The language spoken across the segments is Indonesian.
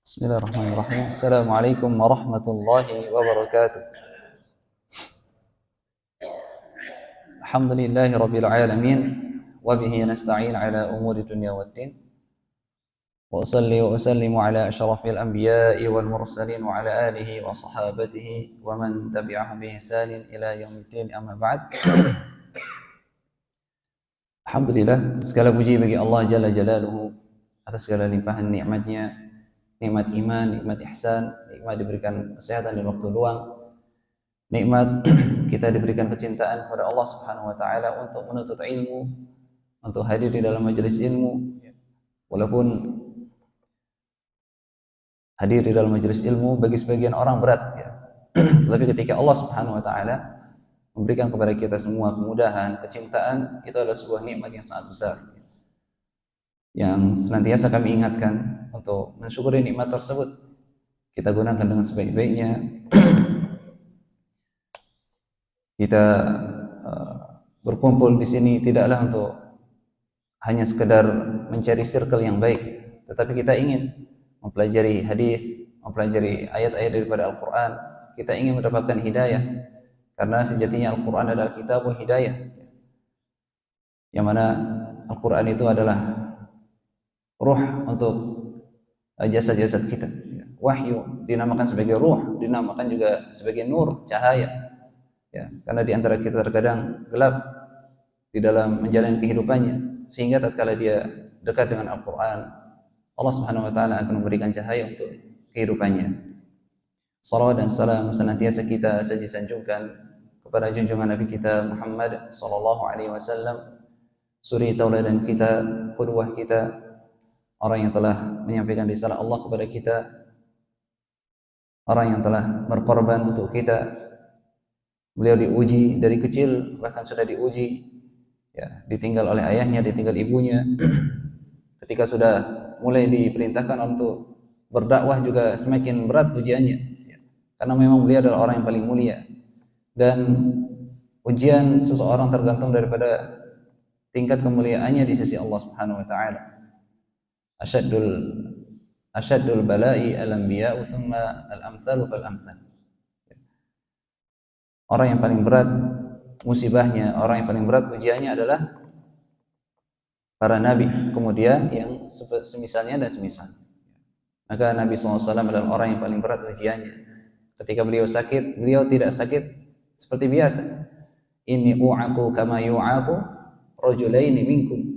Bismillahirrahmanirrahim. Assalamualaikum warahmatullahi wabarakatuh. Alhamdulillahi rabbil alamin wa bihi nasta'in ala umuri dunya waddin. Wa usalli wa usallimu ala asyrafil anbiya'i wal mursalin wa ala alihi wa sahabatihi wa man tabi'ahum bi ihsanin ila yaumiddin, amma ba'd. Alhamdulillah, segala puji bagi Allah jalla jalaluhu atas segala limpahan nikmatnya, nikmat iman, nikmat ihsan, nikmat diberikan kesehatan dan waktu luang, nikmat kita diberikan kecintaan kepada Allah Subhanahu wa taala untuk menuntut ilmu, untuk hadir di dalam majelis ilmu. Walaupun hadir di dalam majelis ilmu bagi sebagian orang berat, ya. Tetapi ketika Allah Subhanahu wa taala memberikan kepada kita semua kemudahan, kecintaan, itu adalah sebuah nikmat yang sangat besar, yang senantiasa kami ingatkan untuk mensyukuri nikmat tersebut. Kita gunakan dengan sebaik-baiknya. Kita berkumpul di sini tidaklah untuk hanya sekedar mencari circle yang baik, tetapi kita ingin mempelajari hadis, mempelajari ayat-ayat daripada Al-Quran. Kita ingin mendapatkan hidayah, karena sejatinya Al-Quran adalah kitabul hidayah, yang mana Al-Quran itu adalah ruh untuk jasad-jasad kita. Wahyu dinamakan sebagai ruh, dinamakan juga sebagai nur, cahaya, ya, karena di antara kita terkadang gelap di dalam menjalani kehidupannya, sehingga tatkala dia dekat dengan Al-Quran, Allah Subhanahu wa taala akan memberikan cahaya untuk kehidupannya. Salawat dan salam senantiasa kita sanjungkan kepada junjungan Nabi kita Muhammad sallallahu alaihi wasallam, suri tauladan kita, qudwah kita, orang yang telah menyampaikan risalah Allah kepada kita, orang yang telah berkorban untuk kita. Beliau diuji dari kecil, bahkan sudah diuji, ya, ditinggal oleh ayahnya, ditinggal ibunya. Ketika sudah mulai diperintahkan untuk berdakwah juga semakin berat ujiannya, ya, karena memang beliau adalah orang yang paling mulia, dan ujian seseorang tergantung daripada tingkat kemuliaannya di sisi Allah Subhanahu wa taala. Asyaddul bala'i al-anbiya'u thumma al-amthalu fal-amthal. Orang yang paling berat musibahnya, orang yang paling berat ujiannya adalah para nabi, kemudian yang semisalnya dan semisal. Maka Nabi SAW adalah orang yang paling berat ujiannya. Ketika beliau sakit, beliau tidak sakit seperti biasa. Inni u'aku kama yu'aku rajulaini minkum.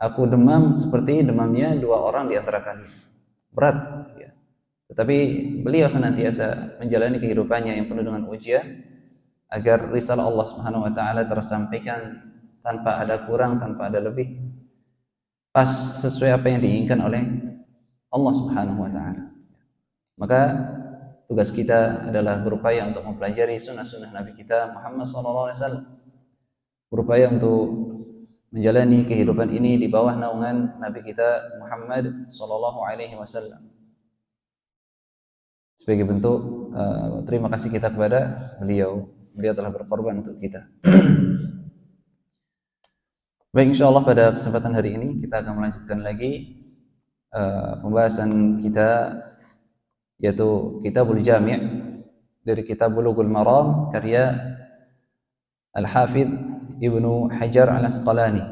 Aku demam seperti demamnya dua orang di antara kalian. Berat, ya. Tetapi beliau senantiasa menjalani kehidupannya yang penuh dengan ujian, agar risalah Allah Subhanahu wa taala tersampaikan tanpa ada kurang, tanpa ada lebih, pas sesuai apa yang diinginkan oleh Allah Subhanahu wa taala. Maka tugas kita adalah berupaya untuk mempelajari sunnah-sunnah Nabi kita Muhammad sallallahu alaihi wasallam, berupaya untuk menjalani kehidupan ini di bawah naungan Nabi kita Muhammad sallallahu alaihi wasallam. Sebagai bentuk terima kasih kita kepada beliau. Beliau telah berkorban untuk kita. Baik, insyaallah pada kesempatan hari ini kita akan melanjutkan lagi pembahasan kita, yaitu Kitabul Jami' dari Kitab Bulughul Maram karya Al-Hafidz Ibnu Hajar Al-Asqalani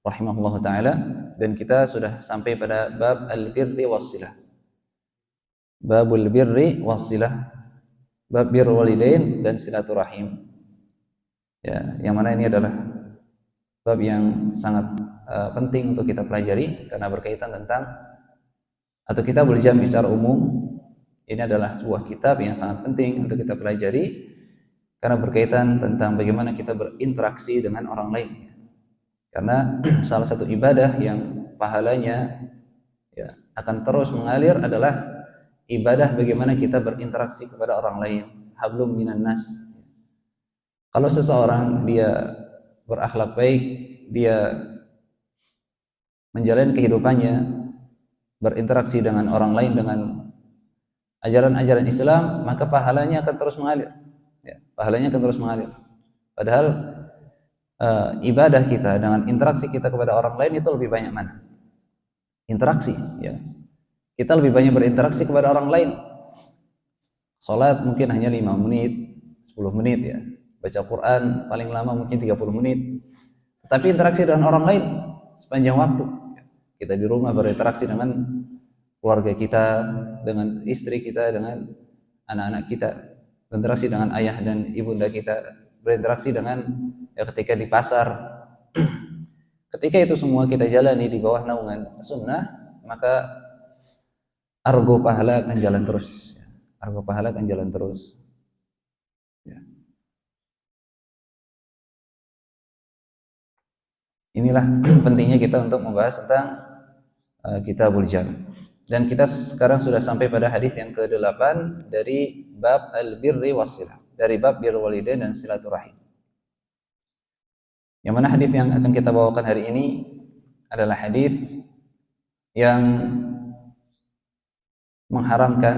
rahimahullahu taala, dan kita sudah sampai pada bab al-birri was-silah. Babul birri was-silah, bab birrul walidain dan silaturahim. Ya, yang mana ini adalah bab yang sangat penting untuk kita pelajari, karena berkaitan tentang, atau Kitabul Jami' secara umum, ini adalah sebuah kitab yang sangat penting untuk kita pelajari, karena berkaitan tentang bagaimana kita berinteraksi dengan orang lain. Karena salah satu ibadah yang pahalanya, ya, akan terus mengalir adalah ibadah bagaimana kita berinteraksi kepada orang lain. Hablum minan nas. Kalau seseorang dia berakhlak baik, dia menjalani kehidupannya berinteraksi dengan orang lain dengan ajaran-ajaran Islam, maka pahalanya akan terus mengalir. Ya, pahalanya akan terus mengalir. Padahal ibadah kita dengan interaksi kita kepada orang lain itu lebih banyak mana? Interaksi, ya. kita lebih banyak berinteraksi kepada orang lain. Salat mungkin hanya 5 menit, 10 menit ya. Baca Quran paling lama mungkin 30 menit. Tapi interaksi dengan orang lain sepanjang waktu. Kita di rumah berinteraksi dengan keluarga kita, dengan istri kita, dengan anak-anak kita, berinteraksi dengan ayah dan ibunda kita, berinteraksi dengan ketika di pasar. Ketika itu semua kita jalani di bawah naungan sunnah, maka argo pahala akan jalan terus. Argo pahala akan jalan terus. Ya. Inilah pentingnya kita untuk membahas tentang Kitabul Jami'. Dan kita sekarang sudah sampai pada hadis yang ke-8 dari bab al-birri was-silah, dari bab birrul walidain dan silaturahim. Yang mana hadis yang akan kita bawakan hari ini adalah hadis yang mengharamkan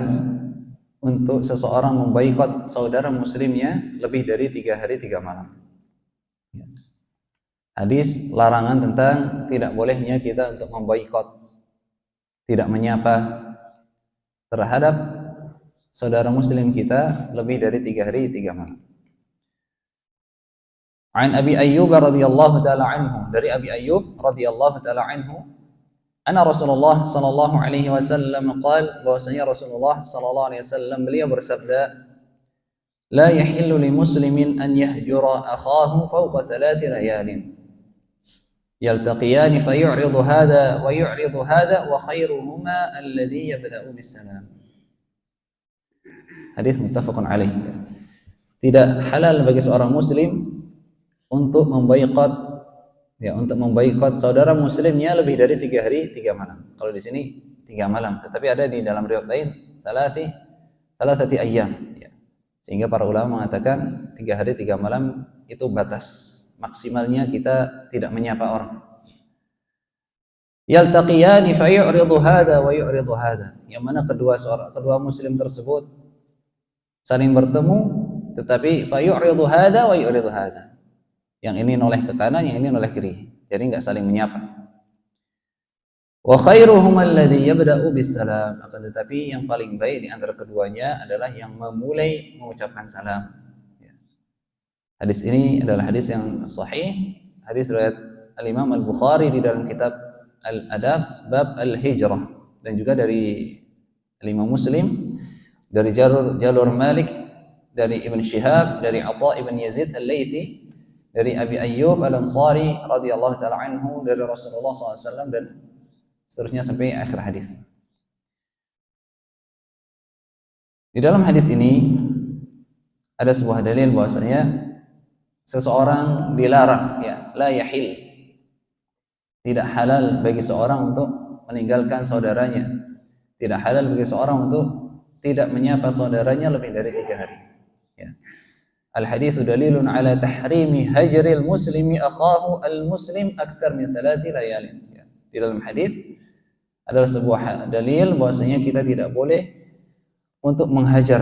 untuk seseorang memboikot saudara muslimnya lebih dari 3 hari 3 malam. Hadis larangan tentang tidak bolehnya kita untuk memboikot, tidak menyapa terhadap saudara muslim kita lebih dari 3 hari 3 malam. An Abi Ayyub radhiyallahu taala anhu, dari Abi Ayyub radhiyallahu taala anhu, anna Rasulullah sallallahu alaihi wasallam qala, bahwasanya Rasulullah sallallahu alaihi wasallam beliau bersabda, la yahillu li muslimin an yahjura akhahu fawqa 3 layalin yaltaqiyani fayu'ridu hadha wa yu'ridu hadha wa khairuhuma alladhi yabda'u bis salam. Hadis muttafaqun alaih. Tidak halal bagi seorang muslim untuk memboikot, ya, untuk memboikot saudara muslimnya lebih dari 3 hari 3 malam. Kalau di sini 3 malam, tetapi ada di dalam riwayat lain thalathati ayyam, ya. Sehingga para ulama mengatakan 3 hari 3 malam itu batas maksimalnya kita tidak menyapa orang. Yaltaqiyani fa yu'ridu hadha wa yu'ridu hadha, yang mana kedua muslim tersebut saling bertemu, tetapi fa yu'ridu hadha wa yu'ridu hadha. Yang ini noleh ke kanan, yang ini noleh kiri. Jadi enggak saling menyapa. Wa khairuhum alladhi yabda'u bis salam, akan tetapi yang paling baik di antara keduanya adalah yang memulai mengucapkan salam. Hadis ini adalah hadis yang sahih, hadis riwayat Al-Imam Al-Bukhari di dalam kitab Al-Adab bab Al-Hijrah, dan juga dari Al-Imam Muslim dari jalur Malik, dari Ibn Shihab, dari Atha ibn Yazid Al-Laythi, dari Abi Ayyub Al-Ansari radhiyallahu taala anhu, dari Rasulullah SAW, dan seterusnya sampai akhir hadis. Di dalam hadis ini ada sebuah dalil bahwasanya seseorang dilarang, ya, la yahil, tidak halal bagi seorang untuk meninggalkan saudaranya, tidak halal bagi seorang untuk tidak menyapa saudaranya lebih dari 3 hari. Ya. Al-haditsu dalilun ala tahrimi hajril muslimi akhahu al-muslim akthar min 3 layalin. Ya. Di dalam hadis adalah sebuah dalil bahwasanya kita tidak boleh untuk menghajar,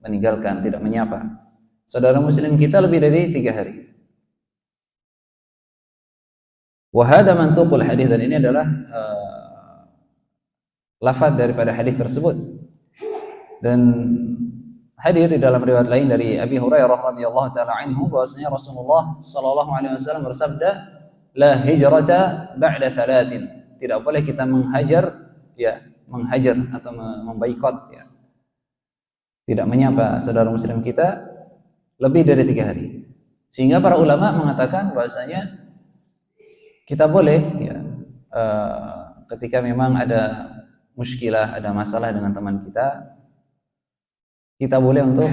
meninggalkan, tidak menyapa saudara muslim kita lebih dari 3 hari. Wa hadha mantuqul hadis, dan ini adalah lafaz daripada hadis tersebut. Dan hadir di dalam riwayat lain dari Abi Hurairah radhiyallahu taala anhu bahwasanya Rasulullah sallallahu alaihi wasallam bersabda, la hijrata ba'da 3. Tidak boleh kita menghajar atau memboikot, ya, tidak menyapa saudara muslim kita lebih dari 3 hari. Sehingga para ulama mengatakan bahwasanya kita boleh, ya, ketika memang ada muskilah, ada masalah dengan teman kita boleh untuk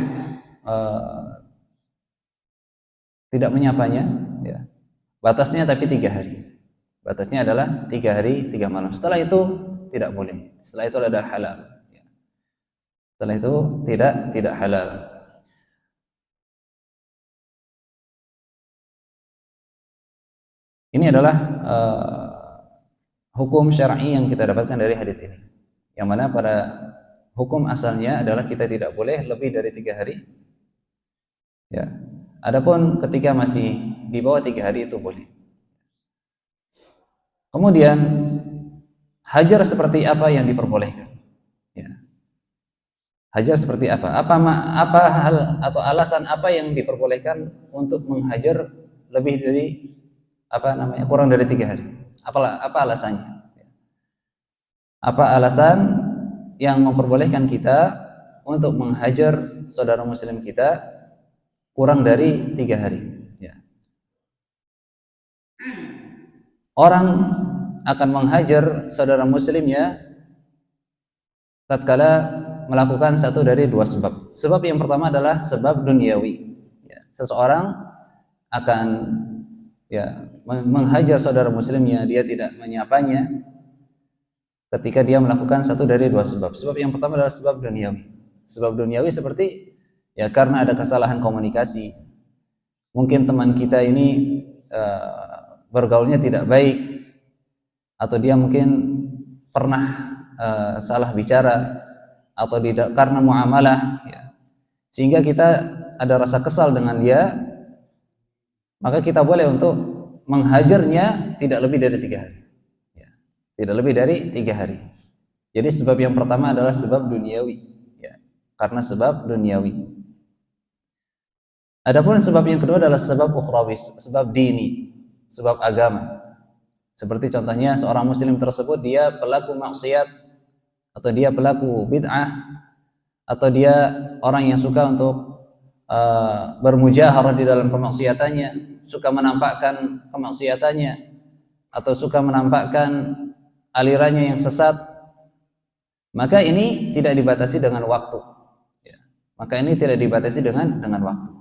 tidak menyapanya, ya. Batasnya tapi 3 hari. Batasnya adalah 3 hari 3 malam. Setelah itu tidak boleh. Setelah itu adalah halal. Ya. Setelah itu tidak halal. Ini adalah hukum syar'i yang kita dapatkan dari hadis ini. Yang mana pada hukum asalnya adalah kita tidak boleh lebih dari 3 hari. Ya. Adapun ketika masih di bawah 3 hari itu boleh. Kemudian hajar seperti apa yang diperbolehkan. Ya. Hajar seperti apa? Apa hal atau alasan apa yang diperbolehkan untuk menghajar lebih dari kurang dari 3 hari? Apa alasannya? Apa alasan yang memperbolehkan kita untuk menghajar saudara muslim kita kurang dari 3 hari? Ya. Orang akan menghajar saudara muslimnya tatkala melakukan satu dari 2 sebab. Sebab yang pertama adalah sebab duniawi. Ya, seseorang akan menghajar saudara muslimnya, dia tidak menyapanya ketika dia melakukan satu dari 2 sebab. Sebab yang pertama adalah sebab duniawi. Sebab duniawi seperti karena ada kesalahan komunikasi. Mungkin teman kita ini bergaulnya tidak baik, atau dia mungkin pernah salah bicara, atau karena muamalah, sehingga kita ada rasa kesal dengan dia, maka kita boleh untuk menghajarnya tidak lebih dari 3 hari. Tidak lebih dari 3 hari. Jadi sebab yang pertama adalah sebab duniawi, karena sebab duniawi. Adapun sebab yang kedua adalah sebab ukhrawi, sebab dini, sebab agama. Seperti contohnya seorang muslim tersebut dia pelaku maksiat, atau dia pelaku bid'ah, atau dia orang yang suka untuk bermujaharah di dalam kemaksiatannya, suka menampakkan kemaksiatannya, atau suka menampakkan alirannya yang sesat, maka ini tidak dibatasi dengan waktu. Maka ini tidak dibatasi dengan waktu.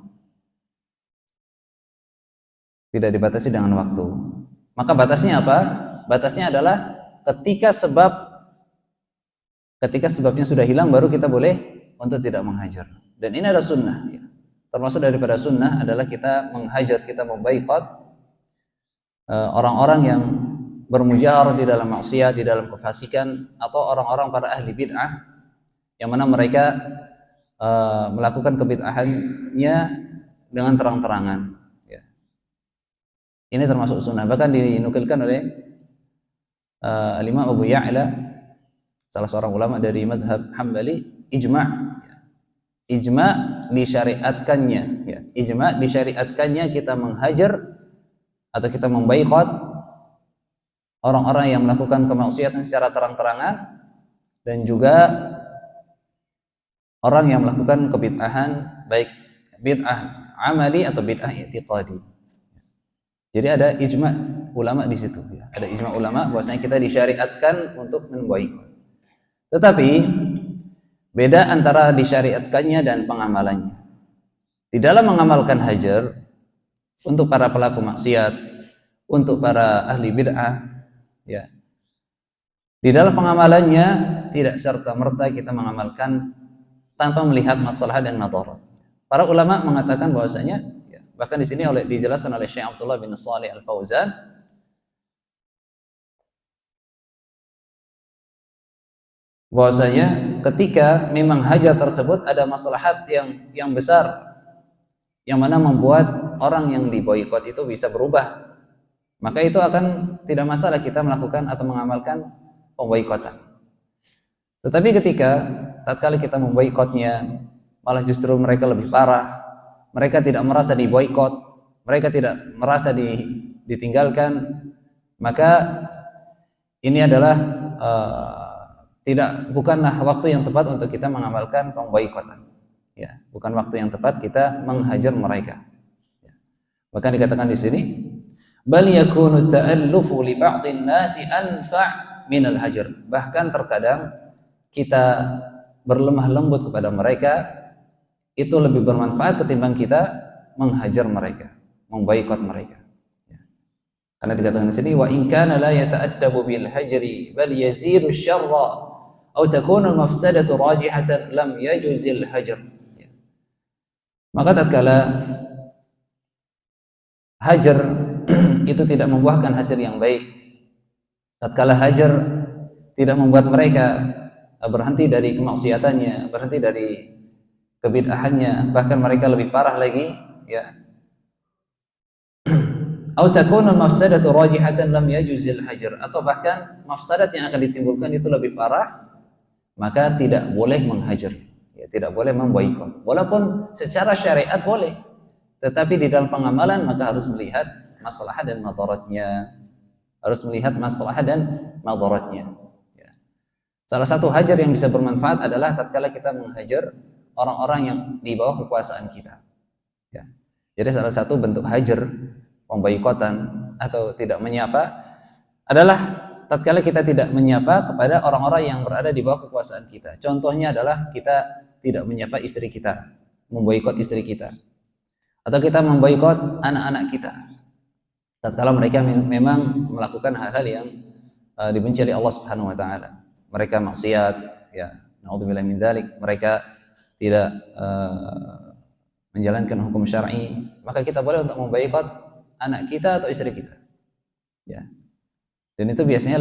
Tidak dibatasi dengan waktu. Maka batasnya apa? Batasnya adalah ketika sebabnya sudah hilang, baru kita boleh untuk tidak menghajar. Dan ini adalah sunnah. Termasuk daripada sunnah adalah kita menghajar, kita memboikot orang-orang yang bermujaharah di dalam maksiat, di dalam kefasikan, atau orang-orang para ahli bid'ah yang mana mereka melakukan kebid'ahannya dengan terang-terangan. Ini termasuk sunnah. Bahkan dinukilkan oleh Imam Abu Ya'la, salah seorang ulama dari madhab Hambali, ijma' disyariatkannya, ijma' disyariatkannya kita menghajar atau kita memboikot orang-orang yang melakukan kemaksiatan secara terang-terangan, dan juga orang yang melakukan kebid'ahan, baik bid'ah amali atau bid'ah i'tiqadi. Jadi ada ijma' ulama di situ, ada ijma' ulama bahwasanya kita disyariatkan untuk memboikot. Tetapi beda antara disyariatkannya dan pengamalannya. Di dalam mengamalkan hajar untuk para pelaku maksiat, untuk para ahli bid'ah, di dalam pengamalannya tidak serta-merta kita mengamalkan tanpa melihat masalah dan madarat. Para ulama mengatakan bahwasanya, bahkan di sini dijelaskan oleh Syekh Abdullah bin Shalih Al-Fauzan, bahwasanya ketika memang hajar tersebut ada maslahat yang besar, yang mana membuat orang yang diboikot itu bisa berubah, maka itu akan tidak masalah kita melakukan atau mengamalkan pemboikotan. Tetapi ketika tatkala kita memboikotnya malah justru mereka lebih parah, mereka tidak merasa diboikot, mereka tidak merasa ditinggalkan, maka ini adalah bukanlah waktu yang tepat untuk kita mengamalkan pemboikotan. Bukan waktu yang tepat kita menghajar mereka. Bahkan dikatakan di sini, bal yakunu ta'allufu li ba'dhin nasi anfa' minal hajar. Bahkan terkadang kita berlemah lembut kepada mereka itu lebih bermanfaat ketimbang kita menghajar mereka, memboikot mereka. Karena dikatakan di sini, wa in kana la yata'addabu bil hajri bal yaziru syarra atau takunu mafsadatu rajihatan lam yajuzil hajar. Maka tatkala hajar itu tidak membuahkan hasil yang baik, tatkala hajar tidak membuat mereka berhenti dari kemaksiatannya, berhenti dari kebid'ahannya, bahkan mereka lebih parah lagi, Atau takunul mafsadatu rajihatan lam yajuzil hajar, atau bahkan mafsadat yang akan ditimbulkan itu lebih parah, maka tidak boleh menghajar, ya, tidak boleh memboikot. Walaupun secara syariat boleh, tetapi di dalam pengamalan maka harus melihat maslahat dan madaratnya. Harus melihat maslahat dan madaratnya. Ya. Salah satu hajar yang bisa bermanfaat adalah tatkala kita menghajar orang-orang yang di bawah kekuasaan kita. Ya. Jadi salah satu bentuk hajar, pemboikotan atau tidak menyapa adalah tatkala kita tidak menyapa kepada orang-orang yang berada di bawah kekuasaan kita. Contohnya adalah kita tidak menyapa istri kita, memboikot istri kita, atau kita memboikot anak-anak kita tatkala mereka memang melakukan hal-hal yang dibenci oleh Allah Subhanahu wa taala. Mereka maksiat, ya, naudzubillah min dzalik, mereka tidak menjalankan hukum syar'i, maka kita boleh untuk memboikot anak kita atau istri kita, ya. Dan itu biasanya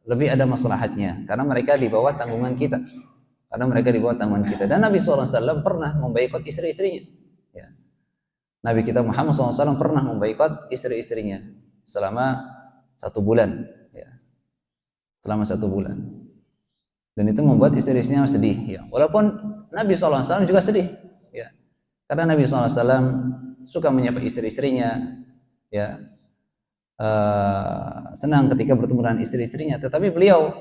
lebih ada maslahatnya karena mereka di bawah tanggungan kita, dan Nabi SAW pernah memboikot istri-istrinya, ya. Nabi kita Muhammad SAW pernah memboikot istri-istrinya selama 1 bulan, ya. Selama 1 bulan, dan itu membuat istri-istrinya sedih, ya. Walaupun Nabi SAW juga sedih, ya, karena Nabi SAW suka menyapa istri-istrinya, ya, senang ketika bertemu dengan istri-istrinya, tetapi beliau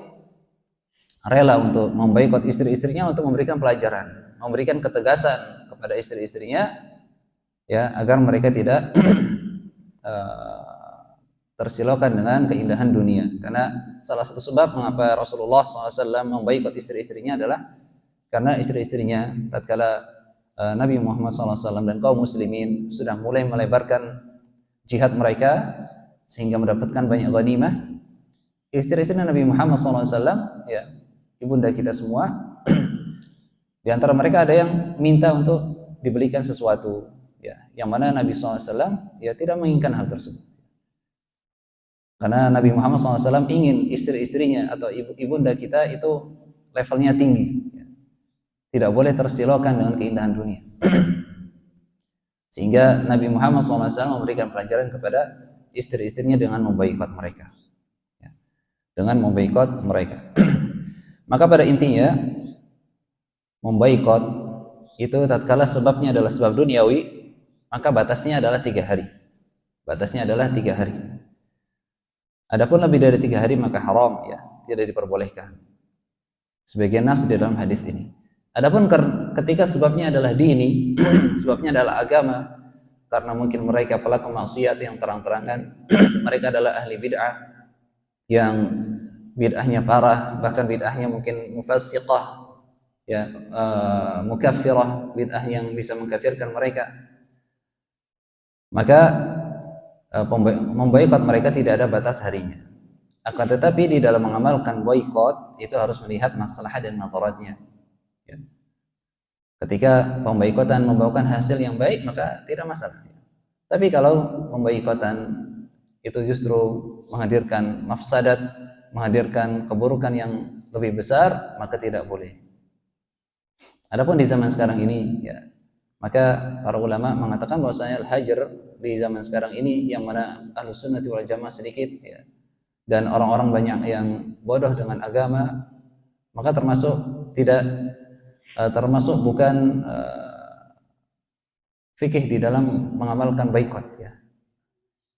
rela untuk memboikot istri-istrinya untuk memberikan pelajaran, memberikan ketegasan kepada istri-istrinya, ya, agar mereka tidak tersilaukan dengan keindahan dunia. Karena salah satu sebab mengapa Rasulullah SAW memboikot istri-istrinya adalah karena istri-istrinya tatkala Nabi Muhammad SAW dan kaum muslimin sudah mulai melebarkan jihad mereka sehingga mendapatkan banyak ghanimah, istri-istri Nabi Muhammad SAW, ya, ibunda kita semua, di antara mereka ada yang minta untuk dibelikan sesuatu, ya, yang mana Nabi SAW ya tidak menginginkan hal tersebut, karena Nabi Muhammad SAW ingin istri-istrinya atau ibunda kita itu levelnya tinggi, tidak boleh tersilaukan dengan keindahan dunia. Sehingga Nabi Muhammad SAW memberikan pelajaran kepada istri-istrinya dengan memboikot mereka, ya, dengan memboikot mereka. Maka pada intinya memboikot itu tatkala sebabnya adalah sebab duniawi, maka batasnya adalah 3 hari. Batasnya adalah 3 hari. Adapun lebih dari 3 hari maka haram, ya, tidak diperbolehkan. Sebagian nas di dalam hadis ini. Adapun ketika sebabnya adalah dini, sebabnya adalah agama, karena mungkin mereka pelaku maksiat yang terang-terangan, mereka adalah ahli bid'ah yang bid'ahnya parah, bahkan bid'ahnya mungkin mufassiqah, ya, mukaffirah, bid'ah yang bisa mengkafirkan mereka, maka memboikot mereka tidak ada batas harinya. Akan tetapi di dalam mengamalkan boikot itu harus melihat maslahat dan madaratnya. Ketika pemboikotan membawakan hasil yang baik maka tidak masalah. Tapi kalau pemboikotan itu justru menghadirkan mafsadat, menghadirkan keburukan yang lebih besar, maka tidak boleh. Adapun di zaman sekarang ini, ya, maka para ulama mengatakan bahwasanya al-hajar di zaman sekarang ini yang mana ahlus sunnah wal jamaah sedikit, ya, dan orang-orang banyak yang bodoh dengan agama, maka termasuk bukan fikih di dalam mengamalkan boikot, ya.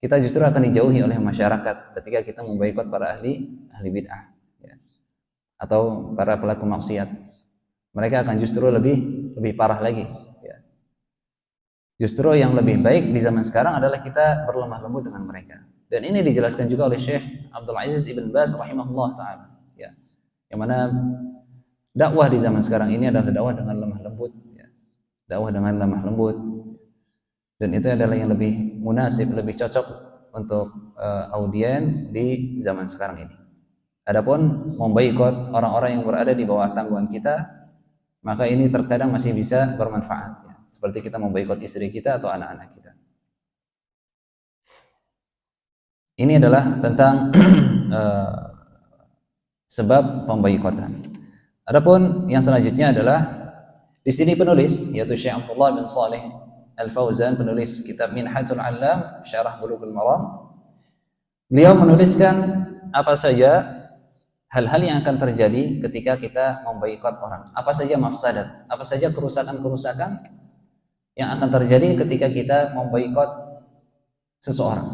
Kita justru akan dijauhi oleh masyarakat ketika kita memboikot para ahli bid'ah, ya, atau para pelaku maksiat. Mereka akan justru lebih parah lagi, ya. Justru yang lebih baik di zaman sekarang adalah kita berlemah lembut dengan mereka. Dan ini dijelaskan juga oleh Syekh Abdul Aziz Ibn Baz rahimahullah ta'ala, ya, yang mana dakwah di zaman sekarang ini adalah dakwah dengan lemah lembut, ya. Dakwah dengan lemah lembut, dan itu adalah yang lebih munasib, lebih cocok untuk audien di zaman sekarang ini. Adapun memboikot orang-orang yang berada di bawah tanggungan kita, maka ini terkadang masih bisa bermanfaat, ya. Seperti kita memboikot istri kita atau anak-anak kita. Ini adalah tentang sebab pemboikotan. Adapun yang selanjutnya adalah di sini penulis, yaitu Syekh Abdullah bin Saleh Al-Fauzan, penulis kitab Minhatul Alam Syarah Bulughul Maram, beliau menuliskan apa saja hal-hal yang akan terjadi ketika kita memboikot orang, apa saja mafsadat, apa saja kerusakan-kerusakan yang akan terjadi ketika kita memboikot seseorang.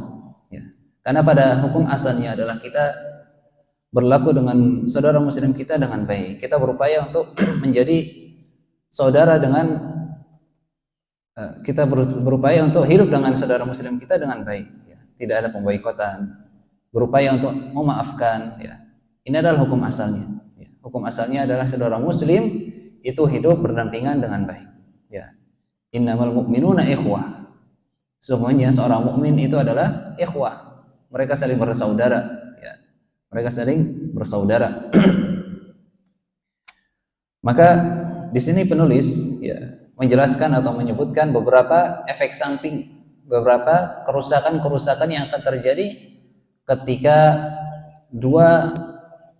Ya. Karena pada hukum asalnya adalah kita berlaku dengan saudara muslim kita dengan baik. Kita berupaya untuk menjadi saudara dengan kita berupaya untuk hidup dengan saudara muslim kita dengan baik. Ya. Tidak ada pemboikotan. Berupaya untuk memaafkan. Ya. Ini adalah hukum asalnya. Ya. Hukum asalnya adalah saudara muslim itu hidup berdampingan dengan baik. Ya. Innamal mu'minuna ikhwah. Semuanya seorang mukmin itu adalah ikhwah. Mereka saling bersaudara. Ya. Mereka saling bersaudara. Maka di sini penulis ya menjelaskan atau menyebutkan beberapa efek samping, beberapa kerusakan-kerusakan yang akan terjadi ketika dua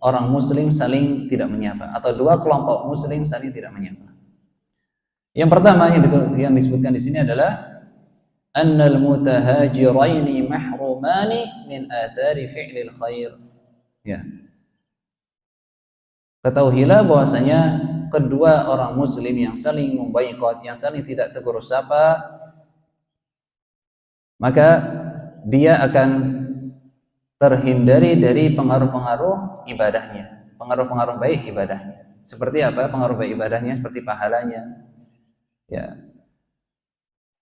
orang muslim saling tidak menyapa atau dua kelompok muslim saling tidak menyapa. Yang pertama yang disebutkan di sini adalah annal mutahajiraini mahrumani min athari fi'lil khair. Ya. Ketahuilah bahwasanya kedua orang muslim yang saling memboikot, yang saling tidak tegur sapa, maka dia akan terhindari dari pengaruh-pengaruh ibadahnya, pengaruh-pengaruh baik ibadahnya. Seperti apa pengaruh baik ibadahnya? Seperti pahalanya. Ya.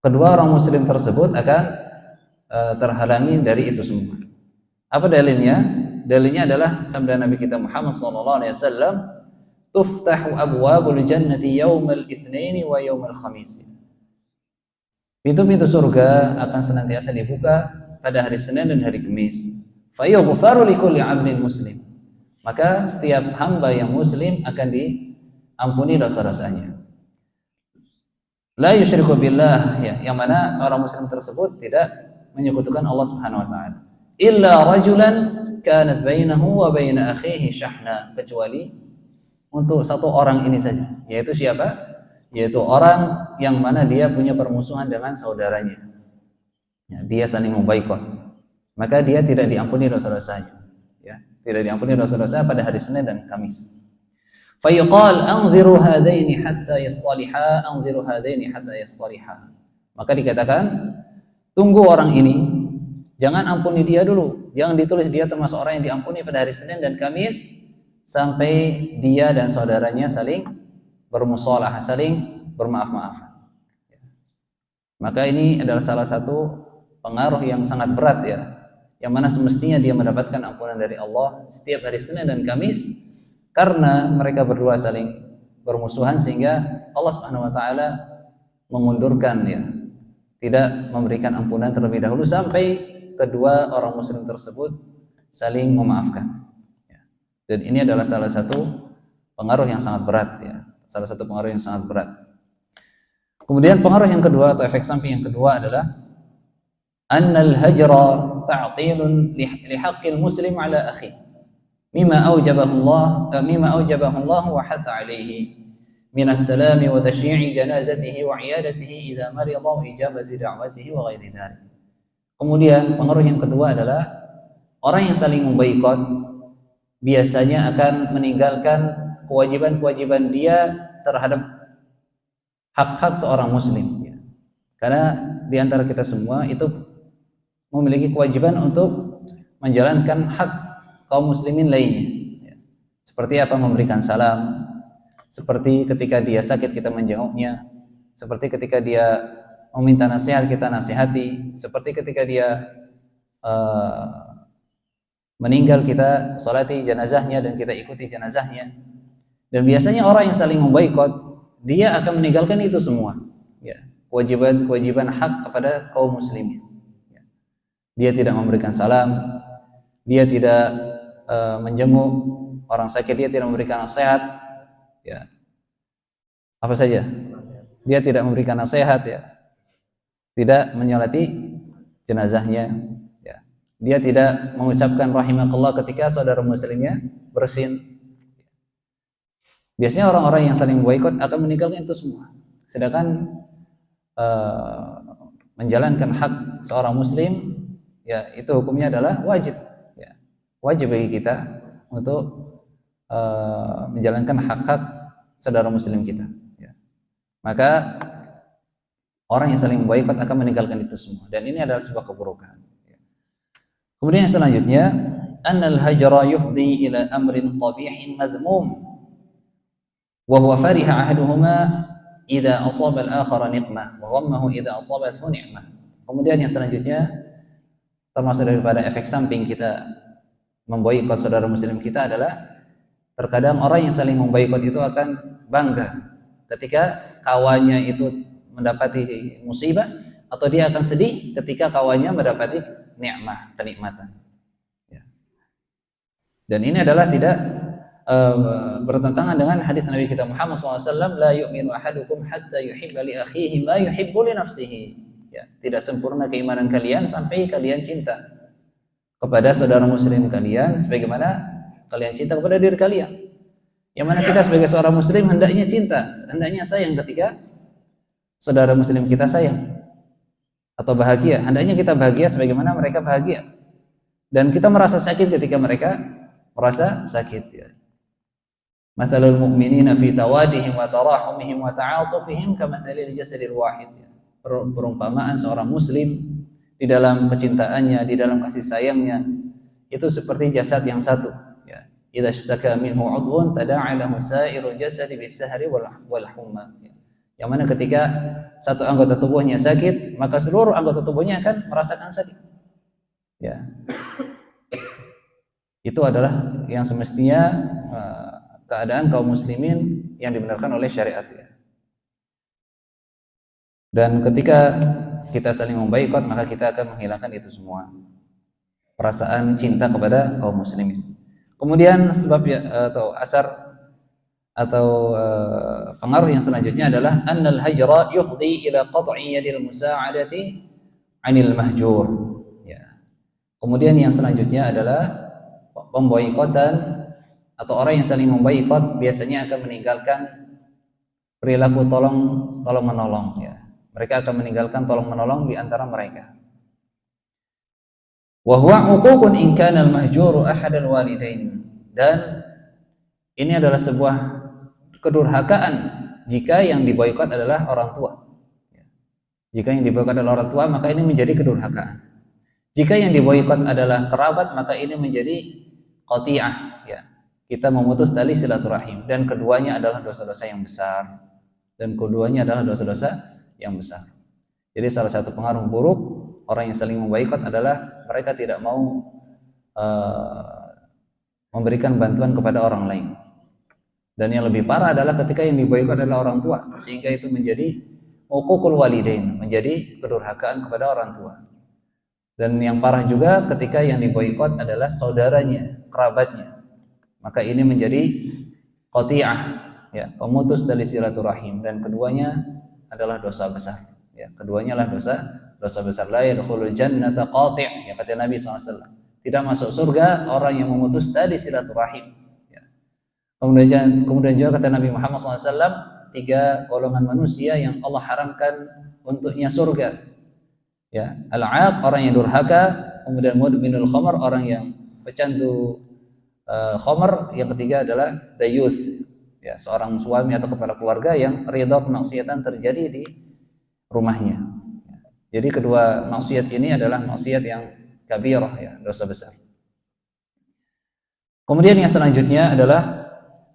Kedua orang muslim tersebut akan terhalangi dari itu semua. Apa dalilnya? Dalilnya adalah sabda Nabi kita Muhammad SAW, tuftahu abwabul jannati yaumal itsnaini wa yaumal khamis. Pintu-pintu surga akan senantiasa dibuka pada hari Senin dan hari Kamis. Fayughfaru likulli 'abdin muslim. Maka setiap hamba yang muslim akan diampuni dosa-dosanya. La yusyriku billah, ya, yang mana seorang muslim tersebut tidak menyekutukan Allah Subhanahu wa taala. Illa rajulan kanat bainahu wa baina akhihi syahna, kecuali untuk satu orang ini saja, yaitu siapa? Yaitu orang yang mana dia punya permusuhan dengan saudaranya. Ya, dia saling memboikot. Maka dia tidak diampuni dosa-dosanya. Ya, tidak diampuni dosa-dosa pada hari Senin dan Kamis. Fayuqal anziru hadaini hatta yastaliha, anziru hadaini hatta yastaliha. Maka dikatakan, tunggu orang ini, jangan ampuni dia dulu. Jangan ditulis dia termasuk orang yang diampuni pada hari Senin dan Kamis sampai dia dan saudaranya saling bermusalah, saling bermaaf-maafan. Maka ini adalah salah satu pengaruh yang sangat berat ya, yang mana semestinya dia mendapatkan ampunan dari Allah setiap hari Senin dan Kamis karena mereka berdua saling bermusuhan, sehingga Allah Subhanahu wa taala mengundurkan ya, tidak memberikan ampunan terlebih dahulu sampai kedua orang muslim tersebut saling memaafkan. Ya. Dan ini adalah salah satu pengaruh yang sangat berat ya, salah satu pengaruh yang sangat berat. Kemudian pengaruh yang kedua atau efek samping yang kedua adalah annal hajra ta'tilun li haqqil muslim ala akhi mimma aujabahu Allah wa hatha alaihi min as-salam wa tashyi'i janazatihi wa iyadatihi idza marida wa ijabati da'watihi wa ghairi dzalik. Kemudian pengaruh yang kedua adalah orang yang saling memboikot biasanya akan meninggalkan kewajiban-kewajiban dia terhadap hak-hak seorang muslim ya. Karena di antara kita semua itu memiliki kewajiban untuk menjalankan hak kaum muslimin lainnya ya. Seperti apa? Memberikan salam, seperti ketika dia sakit kita menjenguknya, seperti ketika dia meminta nasihat kita nasihati, seperti ketika dia meninggal kita salati jenazahnya dan kita ikuti jenazahnya. Dan biasanya orang yang saling memboikot dia akan meninggalkan itu semua ya, kewajiban hak kepada kaum muslimin ya. Dia tidak memberikan salam, dia tidak menjenguk orang sakit, dia tidak memberikan nasihat ya. Apa saja? Dia tidak memberikan nasihat ya, tidak menyolati jenazahnya ya. Dia tidak mengucapkan rahimakallah ketika saudara muslimnya bersin. Biasanya orang-orang yang saling boikot akan meninggalkan itu semua. Sedangkan menjalankan hak seorang muslim, ya itu hukumnya adalah wajib, ya. Wajib bagi kita untuk menjalankan hak-hak saudara muslim kita, ya. Maka orang yang saling memboikot akan meninggalkan itu semua, dan ini adalah sebuah keburukan, ya. Kemudian yang selanjutnya, annal hajra yufdi ila amrin qabihin madhmum wa huwa fariha ahaduhuma idza asaba al-akhara niqmah wa ghammahu idza asabathu ni'mah. Kemudian yang selanjutnya, termasuk daripada efek samping kita memboikot saudara muslim kita adalah terkadang orang yang saling memboikot itu akan bangga ketika kawannya itu mendapati musibah, atau dia akan sedih ketika kawannya mendapati nikmah, kenikmatan, ya. Dan ini adalah tidak bertentangan dengan hadis Nabi kita Muhammad SAW, la yu'minu ahadukum hatta yuhibba li akhihi ma yuhibbu li nafsihi, ya. Tidak sempurna keimanan kalian sampai kalian cinta kepada saudara muslim kalian sebagaimana kalian cinta kepada diri kalian. Yang mana kita sebagai seorang muslim hendaknya cinta, hendaknya sayang ketika saudara muslim kita sayang atau bahagia. Hendaknya kita bahagia sebagaimana mereka bahagia, dan kita merasa sakit ketika mereka merasa sakit, ya. Mathalul mu'minina fi tawadihim wa tarahumihim wa ta'atufihim kamathalil jasadil wahid, ya. Perumpamaan seorang muslim di dalam kecintaannya, di dalam kasih sayangnya itu seperti jasad yang satu, ya. Idza ishtaka minhu 'udwun tada'a lahu sa'irul jasadi bis-sahri wal humma, ya. Yang mana ketika satu anggota tubuhnya sakit, maka seluruh anggota tubuhnya akan merasakan sakit, ya. Itu adalah yang semestinya keadaan kaum muslimin yang dibenarkan oleh syariat, ya. Dan ketika kita saling memboikot, maka kita akan menghilangkan itu semua, perasaan cinta kepada kaum muslimin. Kemudian sebab, ya, atau asar atau pengaruh yang selanjutnya adalah annal hajra yufdi ila qat'i yadil musa'adati 'anil mahjur, ya. Kemudian yang selanjutnya adalah pemboikotan atau orang yang saling memboikot biasanya akan meninggalkan perilaku tolong menolong, ya. Mereka akan meninggalkan tolong menolong di antara mereka. Wa huwa 'uququn in kana al-mahjuru ahad al-walidain, dan ini adalah sebuah kedurhakaan jika yang diboikot adalah orang tua, ya. Jika yang diboikot adalah orang tua, maka ini menjadi kedurhakaan. Jika yang diboikot adalah kerabat, maka ini menjadi qati'ah, ya. Kita memutus tali silaturahim, dan keduanya adalah dosa-dosa yang besar. Yang besar. Jadi salah satu pengaruh buruk orang yang saling memboikot adalah mereka tidak mau memberikan bantuan kepada orang lain. Dan yang lebih parah adalah ketika yang diboikot adalah orang tua, sehingga itu menjadi uququl walidain, menjadi kedurhakaan kepada orang tua. Dan yang parah juga ketika yang diboikot adalah saudaranya, kerabatnya, maka ini menjadi qati'ah, ya, pemutus dari silaturahim, dan keduanya adalah dosa besar, ya. Keduanya adalah dosa besar. La yadkhulul jannata qati', ya, kata Nabi SAW, tidak masuk surga orang yang memutus tali silaturahim, ya. Kemudian juga kata Nabi Muhammad SAW, 3 golongan manusia yang Allah haramkan untuknya surga, ya. Al-'aq, orang yang durhaka. Kemudian mudminul khamar, orang yang pecandu khamar. Yang ketiga adalah dayuth, ya, seorang suami atau kepala keluarga yang ridha kemaksiatan terjadi di rumahnya. Jadi kedua maksiat ini adalah maksiat yang kabirah, ya, dosa besar. Kemudian yang selanjutnya adalah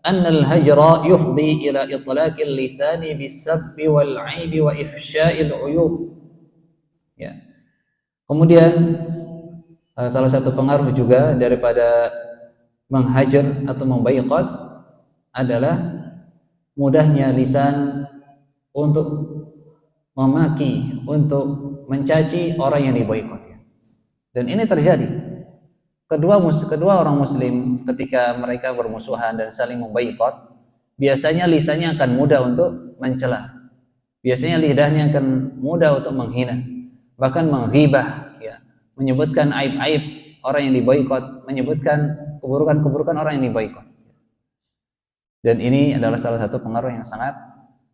annal hajra yufdi ila itlaqil lisani bis-sabbi wal 'aibi wa ifsya'il 'uyub, ya. Kemudian salah satu pengaruh juga daripada menghajar atau memboikot adalah mudahnya lisan untuk memaki, untuk mencaci orang yang diboikot, ya. Dan ini terjadi. Kedua orang muslim ketika mereka bermusuhan dan saling memboikot, biasanya lisannya akan mudah untuk mencela. Biasanya lidahnya akan mudah untuk menghina, bahkan menghibah, ya, menyebutkan aib-aib orang yang diboikot, menyebutkan keburukan-keburukan orang yang diboikot. Dan ini adalah salah satu pengaruh yang sangat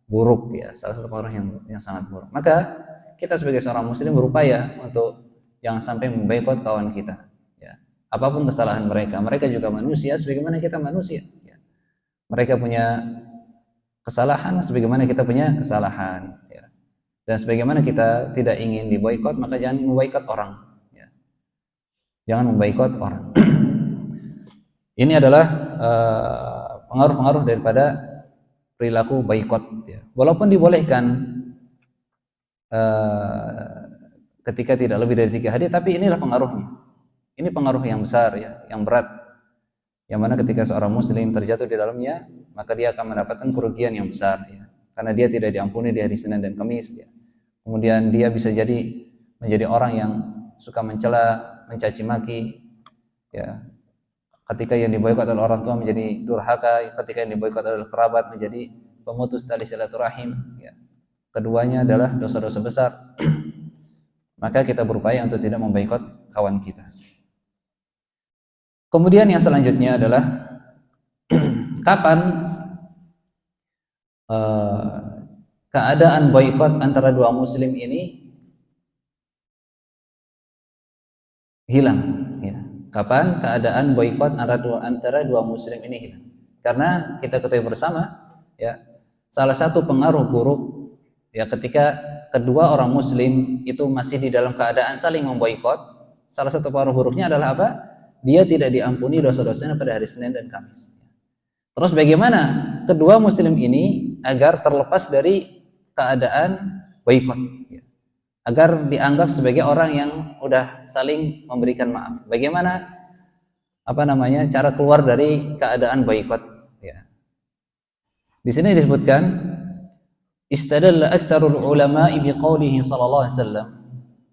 buruk ya, salah satu pengaruh yang sangat buruk. Maka kita sebagai seorang muslim berupaya untuk jangan sampai memboikot kawan kita ya. Apapun kesalahan mereka, mereka juga manusia sebagaimana kita manusia ya. Mereka punya kesalahan sebagaimana kita punya kesalahan ya. Dan sebagaimana kita tidak ingin diboikot, maka jangan memboikot orang ya. Jangan memboikot orang. Ini adalah pengaruh-pengaruh daripada perilaku boikot ya. Walaupun dibolehkan ketika tidak lebih dari 3 hari, tapi inilah pengaruhnya. Ini pengaruh yang besar ya, yang berat. Yang mana ketika seorang muslim terjatuh di dalamnya, maka dia akan mendapatkan kerugian yang besar ya. Karena dia tidak diampuni di hari Senin dan Kamis ya. Kemudian dia bisa jadi menjadi orang yang suka mencela, mencaci maki ya. Ketika yang diboikot adalah orang tua menjadi durhaka, ketika yang diboikot adalah kerabat menjadi pemutus tali silaturahim ya. Keduanya adalah dosa-dosa besar. Maka kita berupaya untuk tidak memboikot kawan kita. Kemudian yang selanjutnya adalah kapan keadaan boikot antara dua muslim ini hilang ya. Kapan keadaan boikot antara dua muslim ini hilang? Karena kita ketahui bersama ya, salah satu pengaruh buruk ya ketika kedua orang muslim itu masih di dalam keadaan saling memboikot, salah satu pengaruh buruknya adalah apa? Dia tidak diampuni dosa-dosanya pada hari Senin dan Kamis. Terus bagaimana kedua muslim ini agar terlepas dari keadaan boikot ya, agar dianggap sebagai orang yang udah saling memberikan maaf? Bagaimana cara keluar dari keadaan boikot ya. Di sini disebutkan istadalla aktsarul ulama'i biqaulihi sallallahu alaihi wasallam.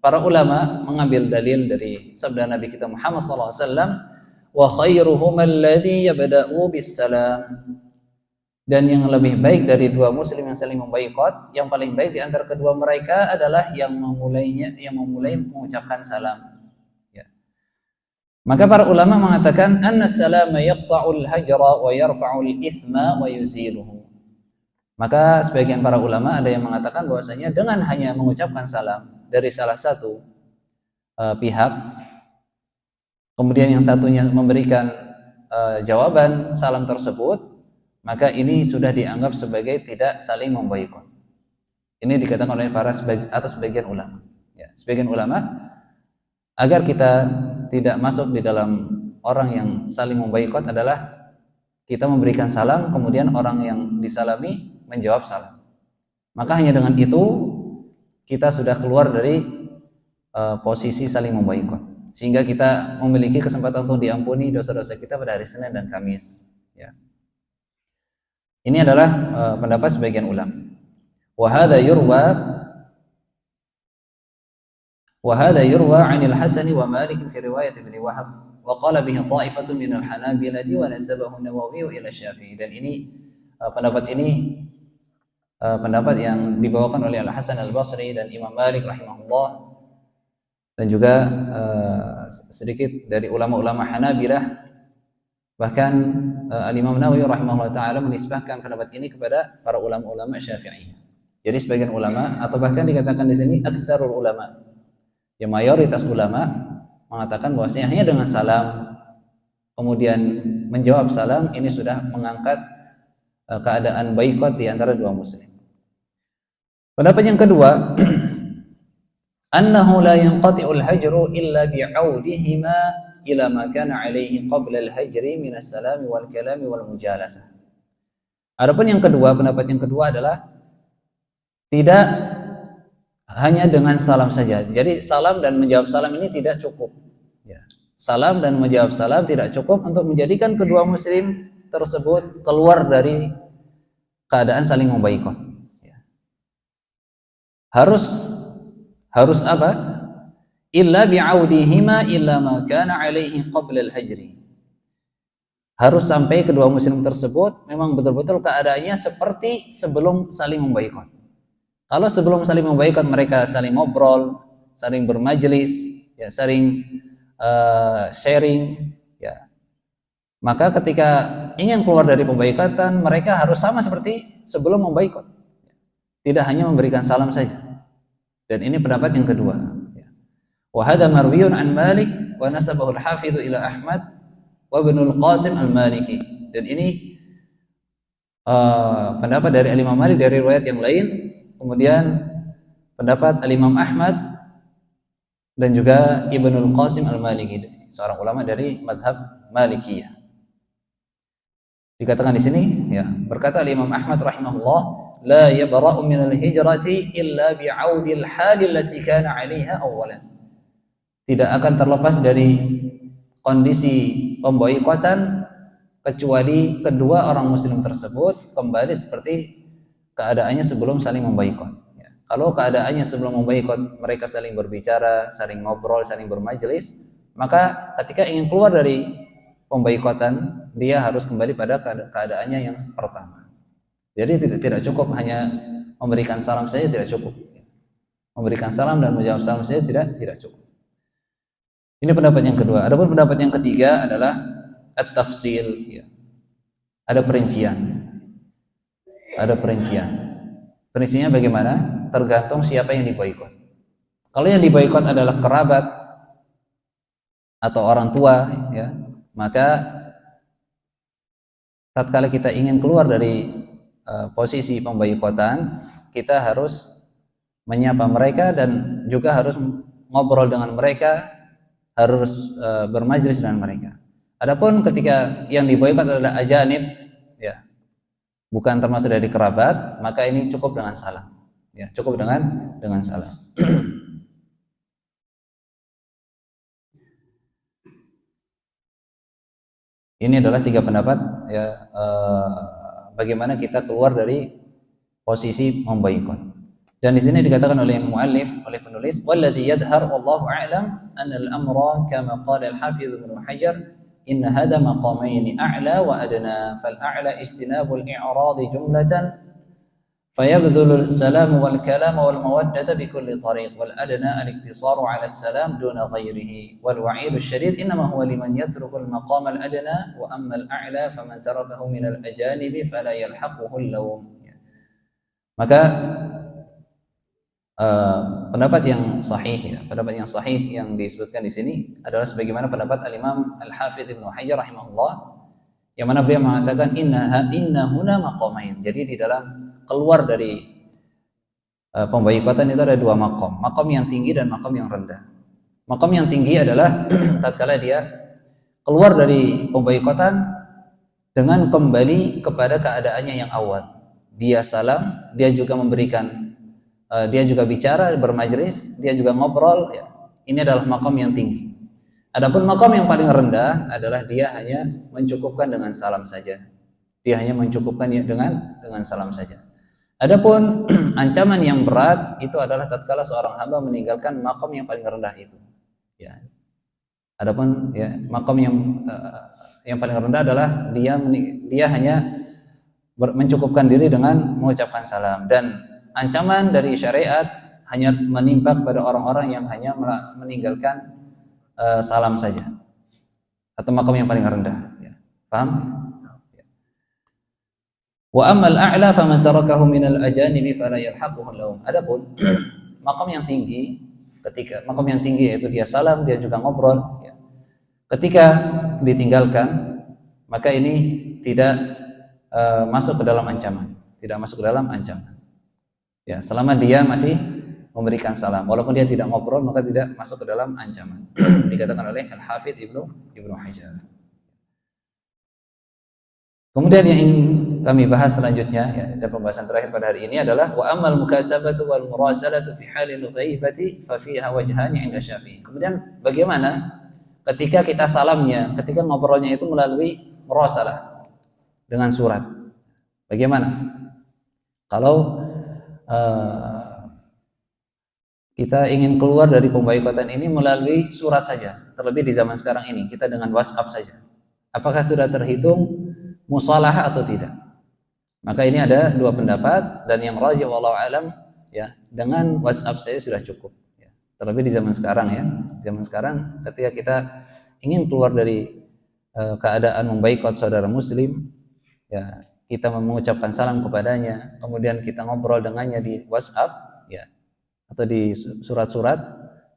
Para ulama mengambil dalil dari sabda Nabi kita Muhammad sallallahu alaihi wasallam, wa khairuhum alladhi yabda'u bis salam. Dan yang lebih baik dari dua muslim yang saling memboikot, yang paling baik di antara kedua mereka adalah yang memulai mengucapkan salam ya. Maka para ulama mengatakan anna salama yaqta'ul hajra wa yarfa'ul ithma wa yuziluhu. Maka sebagian para ulama ada yang mengatakan bahwasanya dengan hanya mengucapkan salam dari salah satu pihak, kemudian yang satunya memberikan jawaban salam tersebut, maka ini sudah dianggap sebagai tidak saling memboikot. Ini dikatakan oleh sebagian ulama. Ya, sebagian ulama agar kita tidak masuk di dalam orang yang saling memboikot adalah kita memberikan salam, kemudian orang yang disalami menjawab salam. Maka hanya dengan itu kita sudah keluar dari posisi saling memboikot, sehingga kita memiliki kesempatan untuk diampuni dosa-dosa kita pada hari Senin dan Kamis ya. Ini adalah pendapat sebagian ulama. Wa hadza yurwa 'anil Hasan wa Malik fi riwayat Ibnu Wahab wa qala bihi ta'ifatun min al-Hanabilah wa nasabahu an-Nawawi ila Syafi'i. Dan ini pendapat yang dibawakan oleh Al-Hasan Al-Basri dan Imam Malik rahimahullah, dan juga sedikit dari ulama-ulama Hanabilah. Bahkan Al-Imam Nawawi rahimahullah ta'ala menisbahkan pendapat ini kepada para ulama-ulama Syafi'i. Jadi sebagian ulama, atau bahkan dikatakan di sini aktsarul ulama, ya mayoritas ulama mengatakan bahwasanya hanya dengan salam kemudian menjawab salam ini sudah mengangkat keadaan boikot di antara dua muslim. Pendapat yang kedua, annahu la yanqati'ul hajru illa bi'audihima ila ma kana alaihi qabla al-hajri min as-salam wal kalam wal mujalasah. Adapun yang kedua, pendapat yang kedua adalah tidak hanya dengan salam saja. Jadi salam dan menjawab salam ini tidak cukup ya. Salam dan menjawab salam tidak cukup untuk menjadikan kedua muslim tersebut keluar dari keadaan saling memboikot ya. Harus apa? Illa bi'audihima illa ma kana alaihi qabla al-hajri. Harus sampai kedua muslim tersebut memang betul-betul keadaannya seperti sebelum saling memboikot. Kalau sebelum saling memboikot mereka saling ngobrol, saling bermajelis, ya, saling sharing, ya. Maka ketika ingin keluar dari pemboikotan, mereka harus sama seperti sebelum memboikot. tidak hanya memberikan salam saja. Dan ini pendapat yang kedua. Wa hadza marwiyun an Malik wa nasabahu al-Hafidz ila Ahmad wa Ibnu al-Qasim al-Maliki. Dan ini pendapat dari Imam Malik dari riwayat yang lain, kemudian pendapat Imam Ahmad dan juga Ibnu al-Qasim al-Maliki, seorang ulama dari madhab Malikiyah. Dikatakan di sini, ya, berkata Imam Ahmad rahimahullah, la yabra'u min al-hijrati illa bi'audil halil lati kana 'alaiha awwalan. Tidak akan terlepas dari kondisi pemboikotan kecuali kedua orang muslim tersebut kembali seperti keadaannya sebelum saling memboikot. Ya. Kalau keadaannya sebelum memboikot mereka saling berbicara, saling ngobrol, saling bermajelis, maka ketika ingin keluar dari pemboikotan dia harus kembali pada keadaannya yang pertama. Jadi tidak cukup hanya memberikan salam saja, tidak cukup. Memberikan salam dan menjawab salam saja tidak cukup. Ini pendapat yang kedua. Adapun pendapat yang ketiga adalah at-tafsil, ya. Ada perincian. Ada perincian. Perinciannya bagaimana? Tergantung siapa yang diboikot. Kalau yang diboikot adalah kerabat atau orang tua, ya, maka tatkala kita ingin keluar dari posisi pemboikotan, kita harus menyapa mereka dan juga harus ngobrol dengan mereka, harus bermajlis dengan mereka. Adapun ketika yang diboikot adalah ajanib, ya, bukan termasuk dari kerabat, maka ini cukup dengan salam. Ya, cukup dengan salam. Ini adalah tiga pendapat, ya, bagaimana kita keluar dari posisi memboikot. Dan di sini dikatakan oleh muallif, oleh penulis, walladzi yadhhar wallahu a'lam anna al-amra kama qala al-Hafidz Ibnu Hajar inna hadha maqamaini a'la wa adna fal a'la istinabul i'rad jumlatan fayabdhulu al-salam wal kalam wal mawaddata bi kulli tariq wal adna al-iktisaru 'ala as-salam duna ghayrihi wal wa'id asy-syadid inma huwa liman yatruku al-maqam al-adna wa amma al-a'la faman tarakahu min al-ajanib fala yalhaquhu al-lawm. Maka pendapat yang sahih, ya, pendapat yang sahih yang disebutkan di sini adalah sebagaimana pendapat al-Imam Al-Hafidz Ibnu Hajar rahimahullah, yang mana beliau mengatakan inna huna maqamain. Jadi di dalam keluar dari pemboikotan itu ada dua maqam, maqam yang tinggi dan maqam yang rendah. Maqam yang tinggi adalah tatkala dia keluar dari pemboikotan dengan kembali kepada keadaannya yang awal. Dia salam, dia juga memberikan, dia juga bicara, bermajlis, dia juga ngobrol, ya. Ini adalah makom yang tinggi. Adapun makom yang paling rendah adalah dia hanya mencukupkan dengan salam saja. Dia hanya mencukupkan dengan salam saja. Adapun ancaman yang berat itu adalah tatkala seorang hamba meninggalkan makom yang paling rendah itu. Ya. Adapun, ya, makom yang paling rendah adalah dia hanya mencukupkan diri dengan mengucapkan salam, dan ancaman dari syariat hanya menimpa kepada orang-orang yang hanya meninggalkan salam saja atau makam yang paling rendah, ya. Paham? Wa ammal a'la faman tarakahu minal ajanibi fala yalhaquhu lahum. Adapun makam yang tinggi, ketika makam yang tinggi yaitu dia salam, dia juga ngobrol, ya. Ketika ditinggalkan, maka ini tidak masuk ke dalam ancaman, tidak masuk ke dalam ancaman. Ya, selama dia masih memberikan salam, walaupun dia tidak ngobrol, maka tidak masuk ke dalam ancaman. Dikatakan oleh Al-Hafidz Ibnu Hajar. Kemudian yang ingin kami bahas selanjutnya, ya, dan pembahasan terakhir pada hari ini adalah wa ammal mukatabatu wal murasalatu fi halil ghaibati fa fiha wajhani 'inda Syafi'i. Kemudian bagaimana ketika kita salamnya, ketika ngobrolnya itu melalui murasalah dengan surat? Bagaimana kalau kita ingin keluar dari pemboikotan ini melalui surat saja, terlebih di zaman sekarang ini kita dengan WhatsApp saja, apakah sudah terhitung musalah atau tidak? Maka ini ada dua pendapat, dan yang rajih wallahu alam, ya, dengan WhatsApp saja sudah cukup, ya. Terlebih di zaman sekarang, ya, zaman sekarang ketika kita ingin keluar dari keadaan memboikot saudara muslim, ya, kita mengucapkan salam kepadanya, kemudian kita ngobrol dengannya di WhatsApp, ya, atau di surat-surat,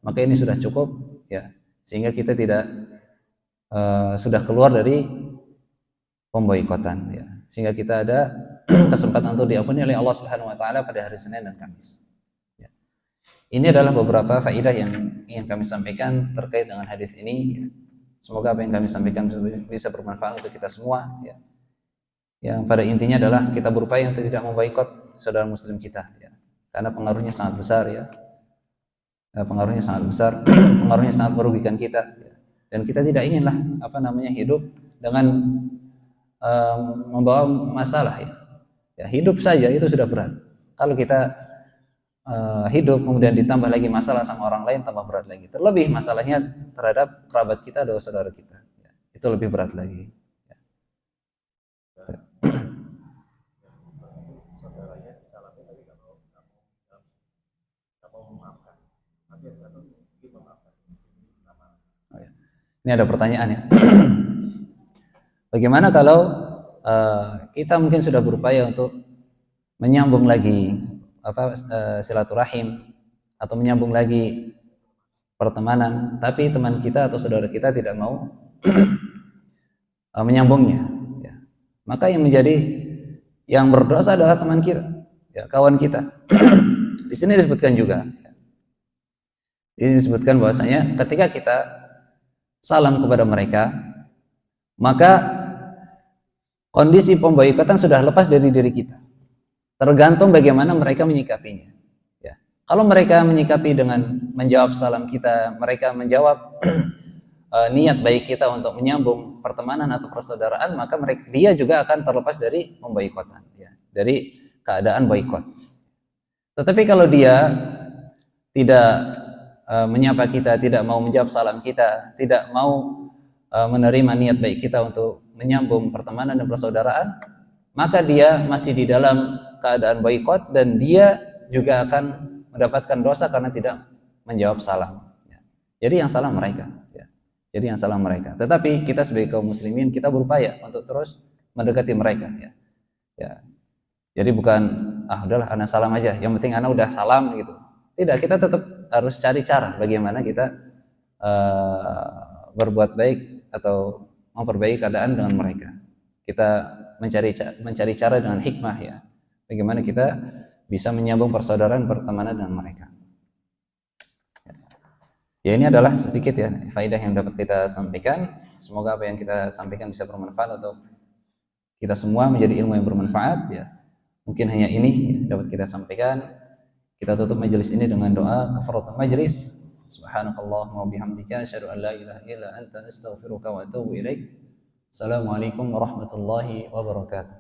maka ini sudah cukup, ya, sehingga kita tidak sudah keluar dari pemboikotan, ya, sehingga kita ada kesempatan untuk diampuni oleh Allah Subhanahu Wa Taala pada hari Senin dan Kamis. Ya. Ini adalah beberapa faedah yang ingin kami sampaikan terkait dengan hadis ini. Ya. Semoga apa yang kami sampaikan bisa bermanfaat untuk kita semua. Ya. Yang pada intinya adalah kita berupaya untuk tidak memboikot saudara Muslim kita. Ya. Karena pengaruhnya sangat besar, ya. Pengaruhnya sangat besar, pengaruhnya sangat merugikan kita. Ya. Dan kita tidak inginlah hidup dengan membawa masalah, ya. Ya, hidup saja itu sudah berat. Kalau kita hidup kemudian ditambah lagi masalah sama orang lain, tambah berat lagi. Terlebih masalahnya terhadap kerabat kita atau saudara kita, ya, itu lebih berat lagi. Ya. Oh, ya. Ini ada pertanyaan, ya. Bagaimana kalau kita mungkin sudah berupaya untuk menyambung lagi silaturahim atau menyambung lagi pertemanan, tapi teman kita atau saudara kita tidak mau menyambungnya, ya. Maka yang berdosa adalah teman kita, ya, kawan kita. Di sini disebutkan juga, ya. Disebutkan bahwasanya ketika kita salam kepada mereka, maka kondisi pemboikotan sudah lepas dari diri kita. Tergantung bagaimana mereka menyikapinya. Ya. Kalau mereka menyikapi dengan menjawab salam kita, mereka menjawab niat baik kita untuk menyambung pertemanan atau persaudaraan, maka dia juga akan terlepas dari pemboikotan, ya, dari keadaan boikot. Tetapi kalau dia tidak menyapa kita, tidak mau menjawab salam kita, tidak mau menerima niat baik kita untuk menyambung pertemanan dan persaudaraan, maka dia masih di dalam keadaan boikot dan dia juga akan mendapatkan dosa karena tidak menjawab salam. Ya. Jadi yang salah mereka. Ya. Jadi yang salah mereka. Tetapi kita sebagai kaum muslimin kita berupaya untuk terus mendekati mereka. Ya. Ya. Jadi bukan udahlah anak salam aja. Yang penting anak udah salam gitu. Tidak, kita tetap harus cari cara bagaimana kita berbuat baik atau memperbaiki keadaan dengan mereka. Kita mencari cara dengan hikmah, ya. Bagaimana kita bisa menyambung persaudaraan pertemanan dengan mereka. Ya, ini adalah sedikit, ya, faedah yang dapat kita sampaikan. Semoga apa yang kita sampaikan bisa bermanfaat untuk kita semua, menjadi ilmu yang bermanfaat, ya. Mungkin hanya ini dapat kita sampaikan. Kita tutup majelis ini dengan doa kafaratul majlis. Subhanakallahumma wa bihamdika asyhadu an la ilaha illa anta astaghfiruka wa atubu ilaik. Assalamualaikum warahmatullahi wabarakatuh.